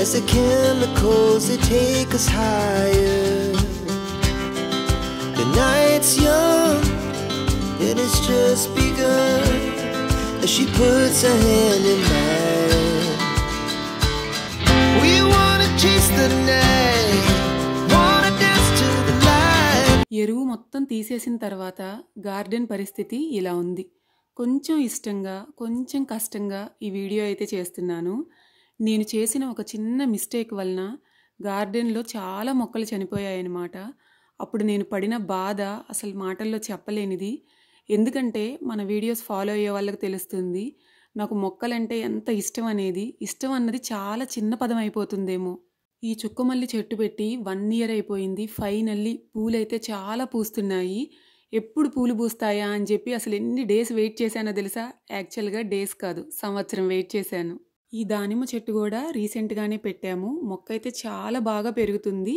as the chemicals that take us higher. The night's young, it has just begun, as she puts her hand in mine. We wanna chase the night, wanna dance to the light. ఎరువు మొత్తం తీసేసిన తర్వాత garden పరిస్థితి ఇలా ఉంది. కొంచెం ఇష్టంగా కొంచెం కష్టంగా ఈ వీడియో అయితే చేస్తున్నాను. నేను చేసిన ఒక చిన్న మిస్టేక్ వలన గార్డెన్లో చాలా మొక్కలు చనిపోయాయన్నమాట. అప్పుడు నేను పడిన బాధ అసలు మాటల్లో చెప్పలేనిది. ఎందుకంటే మన వీడియోస్ ఫాలో అయ్యే వాళ్ళకి తెలుస్తుంది నాకు మొక్కలంటే ఎంత ఇష్టం అనేది. ఇష్టం అన్నది చాలా చిన్న పదం అయిపోతుందేమో. ఈ చుక్కమల్లి చెట్టు పెట్టి 1 ఇయర్ అయిపోయింది. ఫైనల్లీ పూలైతే చాలా పూస్తున్నాయి. ఎప్పుడు పూలు పూస్తాయా అని చెప్పి అసలు ఎన్ని డేస్ వెయిట్ చేశానో తెలుసా? యాక్చువల్గా డేస్ కాదు, సంవత్సరం వెయిట్ చేశాను. ఈ దానిమ్మ చెట్టు కూడా రీసెంట్గానే పెట్టాము. మొక్క అయితే చాలా బాగా పెరుగుతుంది.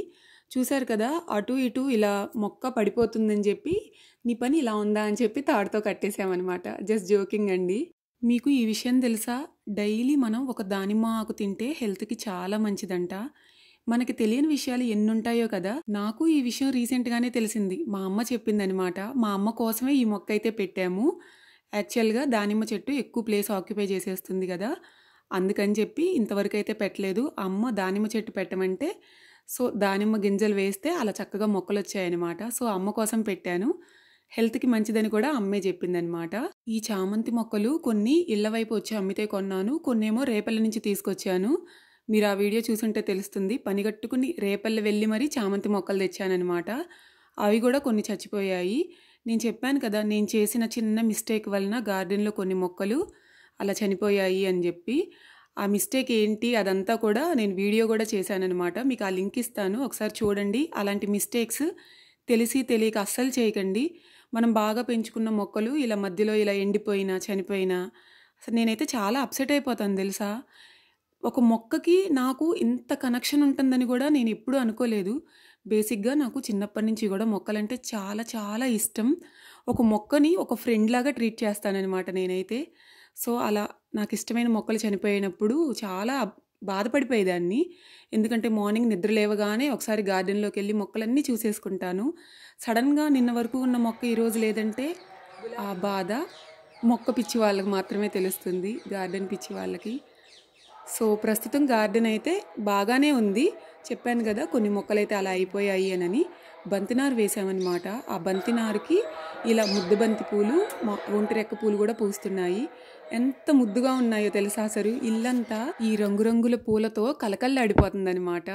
చూశారు కదా, అటు ఇటు ఇలా మొక్క పడిపోతుందని చెప్పి నీ పని ఇలా ఉందా అని చెప్పి తాడుతో కట్టేసామన్నమాట. జస్ట్ జోకింగ్ అండి. మీకు ఈ విషయం తెలుసా? డైలీ మనం ఒక దానిమ్మ ఆకు తింటే హెల్త్కి చాలా మంచిదంట. మనకి తెలియని విషయాలు ఎన్ని ఉంటాయో కదా. నాకు ఈ విషయం రీసెంట్గానే తెలిసింది. మా అమ్మ చెప్పిందనమాట. మా అమ్మ కోసమే ఈ మొక్క అయితే పెట్టాము. యాక్చువల్గా దానిమ్మ చెట్టు ఎక్కువ ప్లేస్ ఆక్యుపై చేసేస్తుంది కదా, అందుకని చెప్పి ఇంతవరకు అయితే పెట్టలేదు. అమ్మ దానిమ్మ చెట్టు పెట్టమంటే సో దానిమ్మ గింజలు వేస్తే అలా చక్కగా మొక్కలు వచ్చాయన్నమాట. సో అమ్మ కోసం పెట్టాను. హెల్త్కి మంచిదని కూడా అమ్మే చెప్పిందనమాట. ఈ చామంతి మొక్కలు కొన్ని ఇళ్ల వైపు వచ్చి అమ్మితే కొన్నాను, కొన్నేమో రేపల్ల నుంచి తీసుకొచ్చాను. మీరు ఆ వీడియో చూసుంటే తెలుస్తుంది. పనిగట్టుకుని రేపల్ల వెళ్ళి మరీ చామంతి మొక్కలు తెచ్చానమాట. అవి కూడా కొన్ని చచ్చిపోయాయి. నేను చెప్పాను కదా, నేను చేసిన చిన్న మిస్టేక్ వలన గార్డెన్లో కొన్ని మొక్కలు అలా చనిపోయాయి అని చెప్పి. ఆ మిస్టేక్ ఏంటి అదంతా కూడా నేను వీడియో కూడా చేశానమాట. మీకు ఆ లింక్ ఇస్తాను, ఒకసారి చూడండి. అలాంటి మిస్టేక్స్ తెలిసి తెలియక అస్సలు చేయకండి. మనం బాగా పెంచుకున్న మొక్కలు ఇలా మధ్యలో ఇలా ఎండిపోయినా చనిపోయినా అసలు నేనైతే చాలా అప్సెట్ అయిపోతాను తెలుసా. ఒక మొక్కకి నాకు ఇంత కనెక్షన్ ఉంటుందని కూడా నేను ఎప్పుడూ అనుకోలేదు. బేసిక్గా నాకు చిన్నప్పటి నుంచి కూడా మొక్కలంటే చాలా చాలా ఇష్టం. ఒక మొక్కని ఒక ఫ్రెండ్ లాగా ట్రీట్ చేస్తానన్నమాట నేనైతే. సో అలా నాకు ఇష్టమైన మొక్కలు చనిపోయినప్పుడు చాలా బాధపడిపోయేదాన్ని. ఎందుకంటే మార్నింగ్ నిద్ర లేవగానే ఒకసారి గార్డెన్లోకి వెళ్ళి మొక్కలన్నీ చూసేసుకుంటాను. సడన్గా నిన్న వరకు ఉన్న మొక్క ఈరోజు లేదంటే ఆ బాధ మొక్క పిచ్చి వాళ్ళకి మాత్రమే తెలుస్తుంది, గార్డెన్ పిచ్చి వాళ్ళకి. సో ప్రస్తుతం గార్డెన్ అయితే బాగానే ఉంది. చెప్పాను కదా కొన్ని మొక్కలైతే అలా అయిపోయాయి అని. బంతినారు వేసామన్నమాట. ఆ బంతినారుకి ఇలా ముద్దు బంతి పూలు, ఒంటిరెక్క పూలు కూడా పూస్తున్నాయి. ఎంత ముద్దుగా ఉన్నాయో తెలుసా అసలు. ఇల్లంతా ఈ రంగురంగుల పూలతో కలకల్లాడిపోతుందనమాట.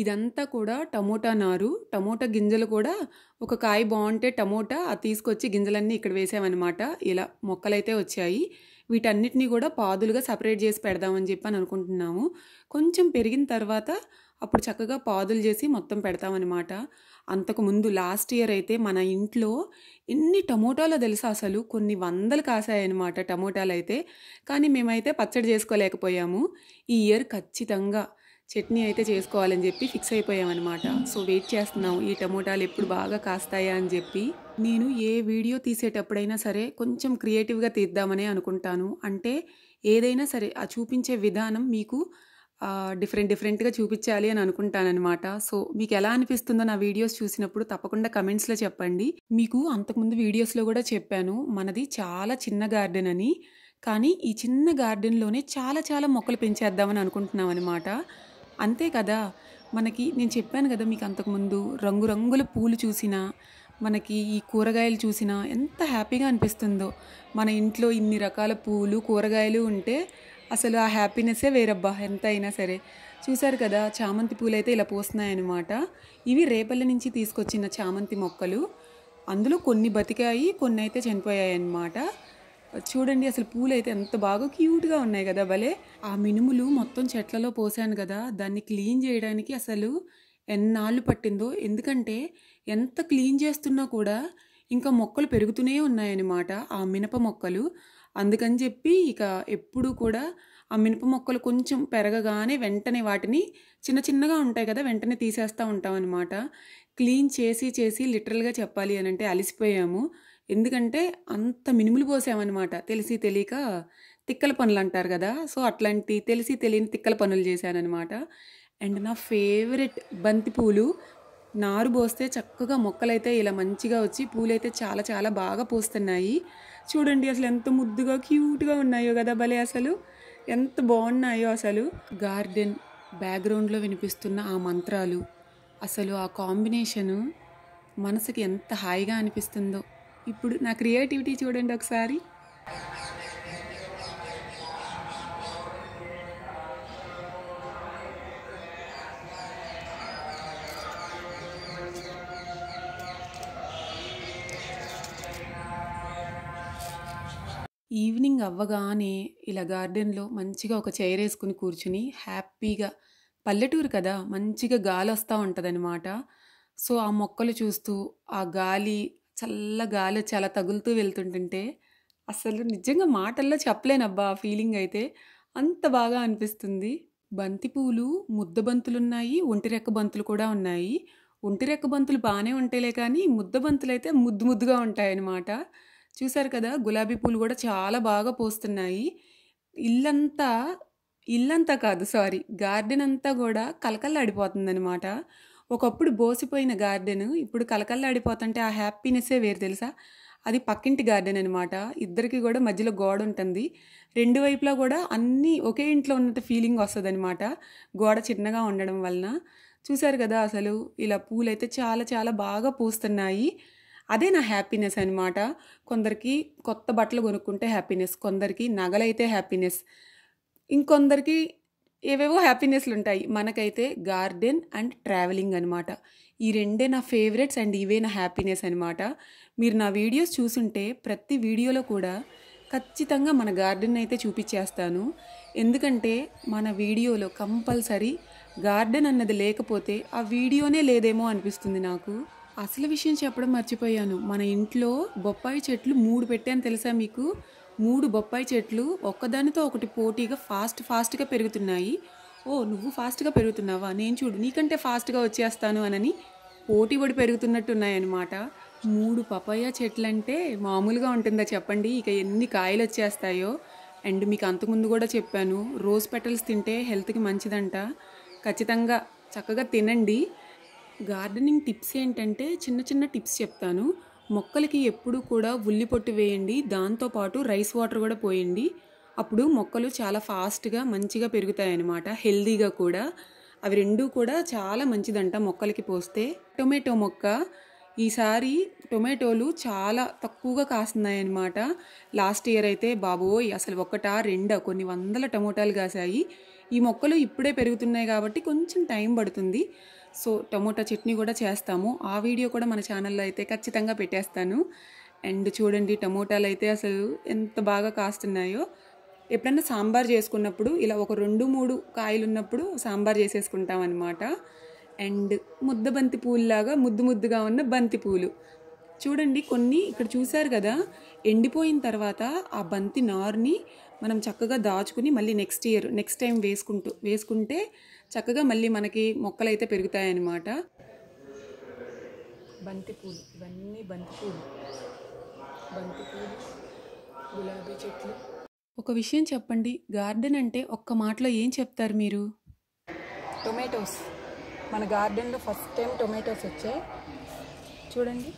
ఇదంతా కూడా టమోటా నారు. టమోటా గింజలు కూడా ఒక కాయ బాగుంటే టమోటా అది తీసుకొచ్చి గింజలన్నీ ఇక్కడ వేసామన్నమాట. ఇలా మొక్కలైతే వచ్చాయి. వీటన్నిటిని కూడా పాదులుగా సపరేట్ చేసి పెడదామని చెప్పి అనుకుంటున్నాము. కొంచెం పెరిగిన తర్వాత అప్పుడు చక్కగా పాదులు చేసి మొత్తం పెడతామన్నమాట. అంతకుముందు లాస్ట్ ఇయర్ అయితే మన ఇంట్లో ఎన్ని టమోటాలో తెలుసా అసలు, కొన్ని వందలు కాసాయన్నమాట టమోటాలు అయితే. కానీ మేమైతే పచ్చడి చేసుకోలేకపోయాము. ఈ ఇయర్ ఖచ్చితంగా చట్నీ అయితే చేసుకోవాలని చెప్పి ఫిక్స్ అయిపోయామన్నమాట. సో వెయిట్ చేస్తున్నాము ఈ టమోటాలు ఎప్పుడు బాగా కాస్తాయా అని చెప్పి. నేను ఏ వీడియో తీసేటప్పుడైనా సరే కొంచెం క్రియేటివ్గా తీద్దామనే అనుకుంటాను. అంటే ఏదైనా సరే ఆ చూపించే విధానం మీకు డిఫరెంట్గా చూపించాలి అని అనుకుంటానన్నమాట. సో మీకు ఎలా అనిపిస్తుందో నా వీడియోస్ చూసినప్పుడు తప్పకుండా కమెంట్స్లో చెప్పండి. మీకు అంతకుముందు వీడియోస్లో కూడా చెప్పాను మనది చాలా చిన్న గార్డెన్ అని. కానీ ఈ చిన్న గార్డెన్లోనే చాలా చాలా మొక్కలు పెంచేద్దామని అనుకుంటున్నాం అనమాట. అంతే కదా, మనకి నేను చెప్పాను కదా మీకు అంతకుముందు, రంగురంగుల పూలు చూసినా మనకి ఈ కూరగాయలు చూసినా ఎంత హ్యాపీగా అనిపిస్తుందో. మన ఇంట్లో ఇన్ని రకాల పూలు కూరగాయలు ఉంటే అసలు ఆ హ్యాపీనెస్సే వేరబ్బా ఎంత అయినా సరే. చూశారు కదా చామంతి పూలు అయితే ఇలా పూస్తున్నాయన్నమాట. ఇవి రేపల్ల నుంచి తీసుకొచ్చిన చామంతి మొక్కలు. అందులో కొన్ని బతికాయి, కొన్ని అయితే చనిపోయాయి అన్నమాట. చూడండి అసలు పూలు అయితే ఎంత బాగా క్యూట్గా ఉన్నాయి కదా భలే. ఆ మినుములు మొత్తం చెట్లలో పోసాను కదా, దాన్ని క్లీన్ చేయడానికి అసలు ఎన్నాళ్ళు పట్టిందో. ఎందుకంటే ఎంత క్లీన్ చేస్తున్నా కూడా ఇంకా మొక్కలు పెరుగుతూనే ఉన్నాయన్నమాట ఆ మినప మొక్కలు. అందుకని చెప్పి ఇక ఎప్పుడు కూడా ఆ మినప మొక్కలు కొంచెం పెరగగానే వెంటనే వాటిని చిన్న చిన్నగా ఉంటాయి కదా వెంటనే తీసేస్తూ ఉంటాం అనమాట. క్లీన్ చేసి చేసి లిటరల్గా చెప్పాలి అని అంటే అలసిపోయాము. ఎందుకంటే అంత మినుములు పోసామన్నమాట తెలిసి తెలియక తిక్కల పనులు అంటారు కదా, సో అట్లాంటి తెలిసి తెలియని తిక్కల పనులు చేశానన్నమాట. అండ్ నా ఫేవరెట్ బంతి పూలు నారు పోస్తే చక్కగా మొక్కలైతే ఇలా మంచిగా వచ్చి పూలైతే చాలా చాలా బాగా పూస్తున్నాయి. చూడండి అసలు ఎంత ముద్దుగా క్యూట్గా ఉన్నాయో కదా, భలే అసలు ఎంత బాగున్నాయో అసలు. గార్డెన్ బ్యాక్గ్రౌండ్లో వినిపిస్తున్న ఆ మంత్రాలు, అసలు ఆ కాంబినేషను మనసుకి ఎంత హాయిగా అనిపిస్తుందో. ఇప్పుడు నా క్రియేటివిటీ చూడండి ఒకసారి. ఈవినింగ్ అవ్వగానే ఇలా గార్డెన్లో మంచిగా ఒక చైర్ వేసుకుని కూర్చుని హ్యాపీగా, పల్లెటూరు కదా మంచిగా గాలి వస్తూ ఉంటుందన్నమాట. సో ఆ మొక్కలు చూస్తూ ఆ గాలి, చల్ల గాలి చాలా తగులుతూ వెళ్తుంటుంటే అసలు నిజంగా మాటల్లో చెప్పలేనబ్బా ఆ ఫీలింగ్ అయితే, అంత బాగా అనిపిస్తుంది. బంతి పూలు ముద్ద బంతులున్నాయి, ఒంటిరెక్క బంతులు కూడా ఉన్నాయి. ఒంటిరెక్క బంతులు బాగానే ఉంటాయిలే, కానీ ముద్ద బంతులు అయితే ముద్దు ముద్దుగా ఉంటాయన్నమాట. చూసారు కదా, గులాబీ పూలు కూడా చాలా బాగా పూస్తున్నాయి. ఇల్లంతా ఇల్లంతా కాదు సారీ, గార్డెన్ అంతా కూడా కలకల్లాడిపోతుందనమాట. ఒకప్పుడు బోసిపోయిన గార్డెన్ ఇప్పుడు కలకల్లాడిపోతుంటే ఆ హ్యాపీనెస్సే వేరు తెలుసా. అది పక్కింటి గార్డెన్ అనమాట. ఇద్దరికి కూడా మధ్యలో గోడ ఉంటుంది. రెండు వైపులా కూడా అన్నీ ఒకే ఇంట్లో ఉన్నట్టు ఫీలింగ్ వస్తుంది అనమాట, గోడ చిన్నగా ఉండడం వలన. చూసారు కదా, అసలు ఇలా పూలైతే చాలా చాలా బాగా పూస్తున్నాయి. అదే నా హ్యాపీనెస్ అనమాట. కొందరికి కొత్త బట్టలు కొనుక్కుంటే హ్యాపీనెస్, కొందరికి నగలైతే హ్యాపీనెస్, ఇంకొందరికి ఏవేవో హ్యాపీనెస్లు ఉంటాయి. మనకైతే గార్డెన్ అండ్ ట్రావెలింగ్ అనమాట. ఈ రెండే నా ఫేవరెట్స్ అండ్ ఇవే నా హ్యాపీనెస్ అనమాట. మీరు నా వీడియోస్ చూసుంటే ప్రతి వీడియోలో కూడా ఖచ్చితంగా మన గార్డెన్ అయితే చూపించేస్తాను. ఎందుకంటే మన వీడియోలో కంపల్సరీ గార్డెన్ అన్నది లేకపోతే ఆ వీడియోనే లేదేమో అనిపిస్తుంది నాకు. అసలు విషయం చెప్పడం మర్చిపోయాను, మన ఇంట్లో బొప్పాయి చెట్లు 3 పెట్టాను తెలుసా మీకు. 3 బొప్పాయి చెట్లు ఒక్కదానితో ఒకటి పోటీగా ఫాస్ట్గా పెరుగుతున్నాయి. ఓ నువ్వు ఫాస్ట్గా పెరుగుతున్నావా, నేను చూడు నీకంటే ఫాస్ట్గా వచ్చేస్తాను అనని పోటీ పడి పెరుగుతున్నట్టున్నాయన్నమాట. 3 పపాయ చెట్లు అంటే మామూలుగా ఉంటుందా చెప్పండి, ఇక ఎన్ని కాయలు వచ్చేస్తాయో. అండ్ మీకు అంతకుముందు కూడా చెప్పాను, రోజ్ పెటల్స్ తింటే హెల్త్కి మంచిదంట. ఖచ్చితంగా చక్కగా తినండి. గార్డెనింగ్ టిప్స్ ఏంటంటే చిన్న చిన్న టిప్స్ చెప్తాను. మొక్కలకి ఎప్పుడు కూడా ఉల్లి పొట్టు వేయండి, దాంతోపాటు రైస్ వాటర్ కూడా పోయండి. అప్పుడు మొక్కలు చాలా ఫాస్ట్గా మంచిగా పెరుగుతాయన్నమాట, హెల్దీగా కూడా. అవి రెండూ కూడా చాలా మంచిదంట మొక్కలకి పోస్తే. టొమాటో మొక్క ఈసారి టొమాటోలు చాలా తక్కువగా కాస్తున్నాయన్నమాట. లాస్ట్ ఇయర్ అయితే బాబోయ్ అసలు 1-2 కొన్ని వందల టమోటాలు కాసాయి. ఈ మొక్కలు ఇప్పుడే పెరుగుతున్నాయి కాబట్టి కొంచెం టైం పడుతుంది. సో టమోటా చట్నీ కూడా చేస్తాము, ఆ వీడియో కూడా మన ఛానల్లో అయితే ఖచ్చితంగా పెట్టేస్తాను. అండ్ చూడండి టమోటాలు అయితే అసలు ఎంత బాగా కాస్తున్నాయో. ఎప్పుడన్నా సాంబార్ చేసుకున్నప్పుడు ఇలా ఒక 2-3 కాయలు ఉన్నప్పుడు సాంబార్ చేసేసుకుంటాం అనమాట. అండ్ ముద్ద బంతి పూల్లాగా ముద్దుగా ఉన్న బంతి పూలు చూడండి. కొన్ని ఇక్కడ చూసారు కదా, ఎండిపోయిన తర్వాత ఆ బంతి నారుని మనం చక్కగా దాచుకుని మళ్ళీ నెక్స్ట్ టైం వేసుకుంటే చక్కగా మళ్ళీ మనకి మొక్కలు అయితే పెరుగుతాయన్నమాట. బంతిపూలు, ఇవన్నీ బంతిపూలు, గులాబీ చెట్లు. ఒక విషయం చెప్పండి, గార్డెన్ అంటే ఒక్క మాటలో ఏం చెప్తారు మీరు? టొమాటోస్. మన గార్డెన్లో ఫస్ట్ టైం టొమాటోస్ వచ్చాయి చూడండి.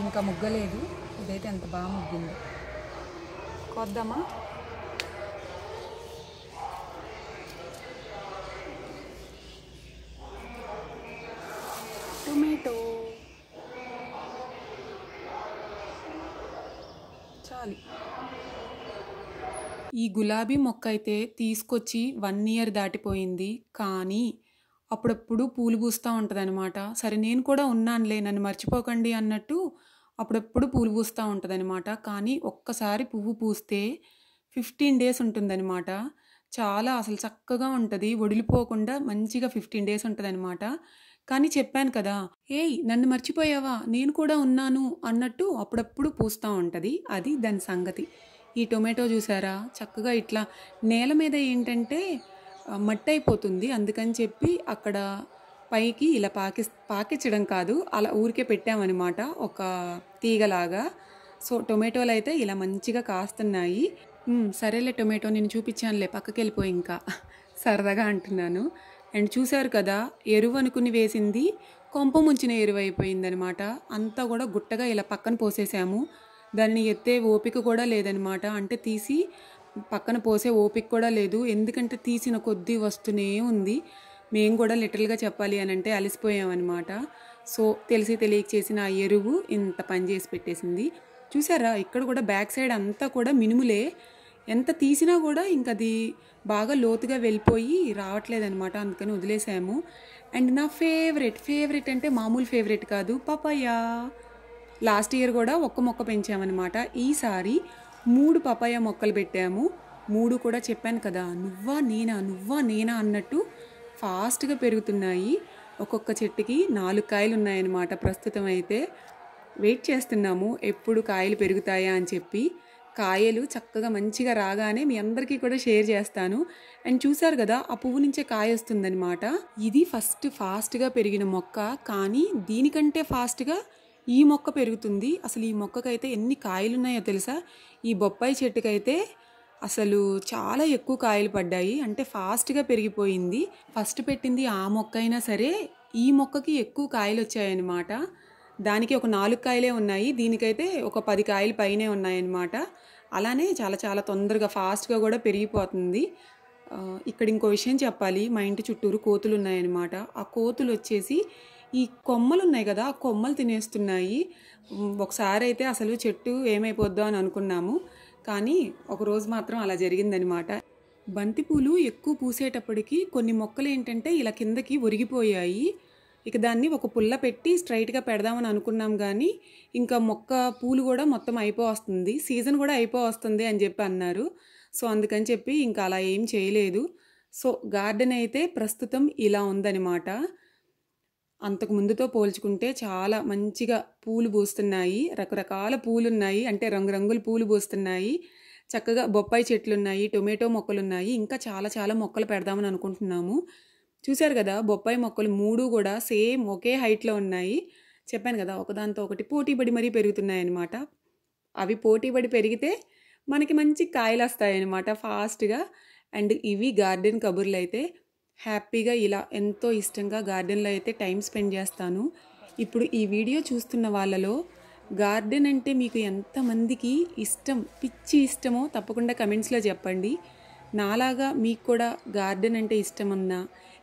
ఇంకా ముగ్గలేదు, ఇదైతే ఎంత బాగా ముగ్గింది. కొద్దామా? టొమాటో చాలు. ఈ గులాబీ మొక్క అయితే తీసుకొచ్చి 1 ఇయర్ దాటిపోయింది, కానీ అప్పుడప్పుడు పూలు పూస్తూ ఉంటుంది అనమాట. సరే నేను కూడా ఉన్నానులే, నన్ను మర్చిపోకండి అన్నట్టు అప్పుడప్పుడు పూలు పూస్తూ ఉంటుంది అనమాట. కానీ ఒక్కసారి పువ్వు పూస్తే 15 డేస్ ఉంటుందన్నమాట. చాలా అసలు చక్కగా ఉంటుంది, వడిలిపోకుండా మంచిగా 15 డేస్ ఉంటుంది అనమాట. కానీ చెప్పాను కదా, ఏయ్ నన్ను మర్చిపోయావా, నేను కూడా ఉన్నాను అన్నట్టు అప్పుడప్పుడు పూస్తూ ఉంటుంది. అది దాని సంగతి. ఈ టొమాటో చూసారా, చక్కగా ఇట్లా నేల మీద ఏంటంటే మట్టి అయిపోతుంది, అందుకని చెప్పి అక్కడ పైకి ఇలా పాకించడం కాదు, అలా ఊరికే పెట్టామన్నమాట ఒక తీగలాగా. సో టొమాటోలు అయితే ఇలా మంచిగా కాస్తున్నాయి. సరేలే టొమాటో నేను చూపించానులే పక్కకి వెళ్ళిపోయి ఇంకా సరదాగా అంటున్నాను. అండ్ చూశారు కదా, ఎరువు అనుకుని వేసింది కొంప ముంచిన ఎరువు అయిపోయిందనమాట. అంతా కూడా గుట్టగా ఇలా పక్కన పోసేసాము. దాన్ని ఎత్తే ఓపిక కూడా లేదనమాట. అంటే తీసి పక్కన పోసే ఓపిక కూడా లేదు, ఎందుకంటే తీసిన కొద్దీ వస్తూనే ఉంది. మేము కూడా లిటరల్గా చెప్పాలి అని అంటే అలసిపోయామన్నమాట. సో తెలిసి తెలియక చేసిన ఆ ఎరువు ఇంత పని చేసి పెట్టేసింది. చూసారా, ఇక్కడ కూడా బ్యాక్ సైడ్ అంతా కూడా మినుములే. ఎంత తీసినా కూడా ఇంక అది బాగా లోతుగా వెళ్ళిపోయి రావట్లేదనమాట. అందుకని వదిలేసాము. అండ్ నా ఫేవరెట్ అంటే మామూలు ఫేవరెట్ కాదు, పపాయ. లాస్ట్ ఇయర్ కూడా ఒక్క మొక్క పెంచామన్నమాట. ఈసారి 3 పపాయ మొక్కలు పెట్టాము. 3 కూడా చెప్పాను కదా, నువ్వా నేనా అన్నట్టు ఫాస్ట్గా పెరుగుతున్నాయి. ఒక్కొక్క చెట్టుకి 4 కాయలు ఉన్నాయన్నమాట. ప్రస్తుతం అయితే వెయిట్ చేస్తున్నాము ఎప్పుడు కాయలు పెరుగుతాయా అని చెప్పి. కాయలు చక్కగా మంచిగా రాగానే మీ అందరికీ కూడా షేర్ చేస్తాను. అండ్ చూసారు కదా, ఆ పువ్వు నుంచే కాయ వస్తుందన్నమాట. ఇది ఫాస్ట్గా పెరిగిన మొక్క, కానీ దీనికంటే ఫాస్ట్గా ఈ మొక్క పెరుగుతుంది. అసలు ఈ మొక్కకైతే ఎన్ని కాయలు ఉన్నాయో తెలుసా? ఈ బొప్పాయి చెట్టుకైతే అసలు చాలా ఎక్కువ కాయలు పడ్డాయి. అంటే ఫాస్ట్గా పెరిగిపోయింది. ఫస్ట్ పెట్టింది ఆ మొక్క అయినా సరే ఈ మొక్కకి ఎక్కువ కాయలు వచ్చాయన్నమాట. దానికి ఒక 4 కాయలే ఉన్నాయి, దీనికైతే ఒక 10 కాయలు పైనే ఉన్నాయన్నమాట. అలానే చాలా చాలా తొందరగా ఫాస్ట్గా కూడా పెరిగిపోతుంది. ఇక్కడ ఇంకో విషయం చెప్పాలి, మా ఇంటి చుట్టూరు కోతులు ఉన్నాయన్నమాట. ఆ కోతులు వచ్చేసి ఈ కొమ్మలు ఉన్నాయి కదా, ఆ కొమ్మలు తినేస్తున్నాయి. ఒకసారి అయితే అసలు చెట్టు ఏమైపోద్దో అని అనుకున్నాము, కానీ ఒకరోజు మాత్రం అలా జరిగిందనమాట. బంతిపూలు ఎక్కువ పూసేటప్పటికి కొన్ని మొక్కలు ఏంటంటే ఇలా కిందకి ఒరిగిపోయాయి. ఇక దాన్ని ఒక పుల్ల పెట్టి స్ట్రైట్గా పెడదామని అనుకున్నాం, కానీ ఇంకా మొక్క పూలు కూడా మొత్తం అయిపోవస్తుంది, సీజన్ కూడా అయిపోవస్తుంది అని చెప్పి అన్నారు. సో అందుకని చెప్పి ఇంకా అలా ఏం చేయలేదు. సో గార్డెన్ అయితే ప్రస్తుతం ఇలా ఉందన్నమాట. అంతకు ముందుతో పోల్చుకుంటే చాలా మంచిగా పూలు పూస్తున్నాయి. రకరకాల పూలు ఉన్నాయి, అంటే రంగురంగుల పూలు పూస్తున్నాయి. చక్కగా బొప్పాయి చెట్లు ఉన్నాయి, టొమాటో మొక్కలు ఉన్నాయి, ఇంకా చాలా చాలా మొక్కలు పెడదామని అనుకుంటున్నాము. చూశారు కదా, బొప్పాయి మొక్కలు 3 కూడా సేమ్ ఒకే హైట్లో ఉన్నాయి. చెప్పాను కదా, ఒకదాంతో ఒకటి పోటీపడి మరీ పెరుగుతున్నాయి అన్నమాట. అవి పోటీపడి పెరిగితే మనకి మంచి కాయలు వస్తాయన్నమాట ఫాస్ట్గా. అండ్ ఇవి గార్డెన్ కబుర్లు అయితే. హ్యాపీగా ఇలా ఎంతో ఇష్టంగా గార్డెన్లో అయితే టైం స్పెండ్ చేస్తాను. ఇప్పుడు ఈ వీడియో చూస్తున్న వాళ్ళలో గార్డెన్ అంటే మీకు ఎంతమందికి పిచ్చి ఇష్టమో తప్పకుండా కమెంట్స్లో చెప్పండి. నాలాగా మీకు కూడా గార్డెన్ అంటే ఇష్టమన్నా,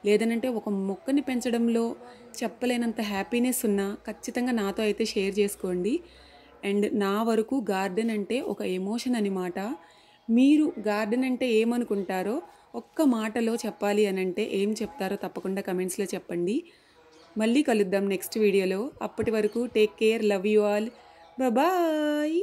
లేదనంటే ఒక మొక్కని పెంచడంలో చెప్పలేనంత హ్యాపీనెస్ ఉన్నా ఖచ్చితంగా నాతో అయితే షేర్ చేసుకోండి. అండ్ నా వరకు గార్డెన్ అంటే ఒక ఎమోషన్ అన్నమాట. మీరు గార్డెన్ అంటే ఏమనుకుంటారో ఒక్క మాటలో చెప్పాలి అని అంటే ఏం చెప్తారో తప్పకుండా కమెంట్స్లో చెప్పండి. మళ్ళీ కలుద్దాం నెక్స్ట్ వీడియోలో. అప్పటి వరకు take care, love you all, bye.